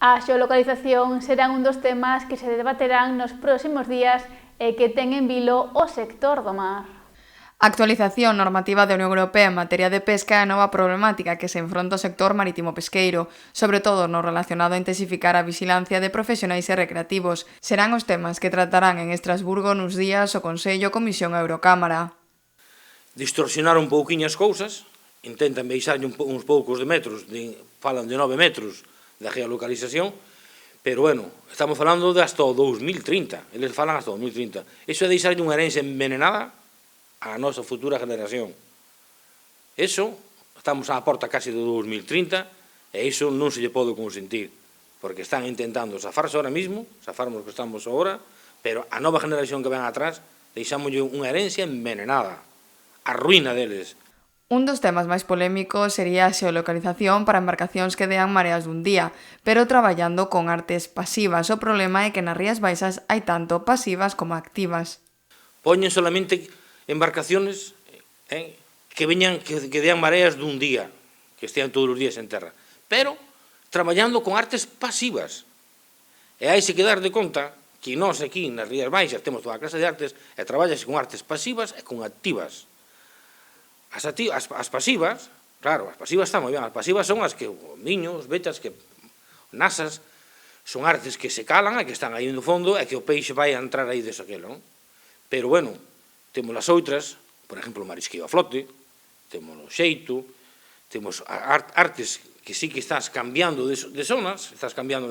A xeolocalización serán un dos temas que se debaterán nos próximos días e que ten en vilo o sector do mar. A actualización normativa da Unión Europea en materia de pesca é a nova problemática que se enfronta o sector marítimo pesqueiro, sobre todo no relacionado a intensificar a vigilancia de profesionais e recreativos. Serán os temas que tratarán en Estrasburgo nos días o Consello, Comisión e Eurocámara. Distorsionar un pouquiño as cousas, intentan baixar uns poucos de metros, falan de 9 metros da geolocalización, pero, bueno, estamos falando de hasta o 2030, eles falan hasta o 2030. Iso é deixar unha herencia envenenada a nosa futura generación. Iso, estamos á porta casi do 2030, e iso non se lle pode consentir, porque están intentando zafarse ahora mismo, zafarmos que estamos agora, pero a nova generación que ven atrás, deixámoslle unha herencia envenenada, a ruína deles. Un dos temas máis polémicos sería a xeolocalización para embarcacións que dean mareas dun día, pero traballando con artes pasivas. O problema é que nas Rías Baixas hai tanto pasivas como activas. Poñen solamente embarcaciones que dean mareas dun día, que estean todos os días en terra, pero traballando con artes pasivas. E hai que dar de conta que nós aquí nas Rías Baixas temos toda a clase de artes e traballase con artes pasivas e con activas. As pasivas, claro, as pasivas están moi ben, as pasivas son as que o miño, os betas, que nasas, son artes que se calan e que están aí no fondo e que o peixe vai a entrar aí desaquelo, non? Pero, bueno, temos as outras, por exemplo, o marisqueo a flote, temos o xeito, temos artes que sí que estás cambiando de zonas, estás cambiando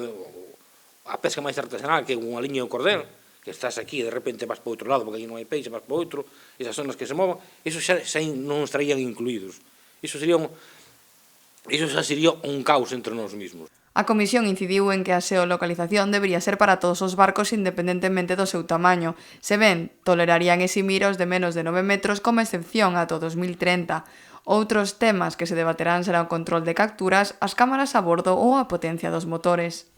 a pesca máis artesanal, que é unha liña de cordel, que estás aquí e de repente vas para outro lado porque aquí non hai peixe, vas para outro, esas zonas que se movan, iso xa non estarían incluídos. Iso xa sería un caos entre nós mesmos. A Comisión incidiu en que a xeolocalización debería ser para todos os barcos independentemente do seu tamaño. Se ben, tolerarían eximir os de menos de 9 metros como excepción ata o 2030. Outros temas que se debaterán serán o control de capturas, as cámaras a bordo ou a potencia dos motores.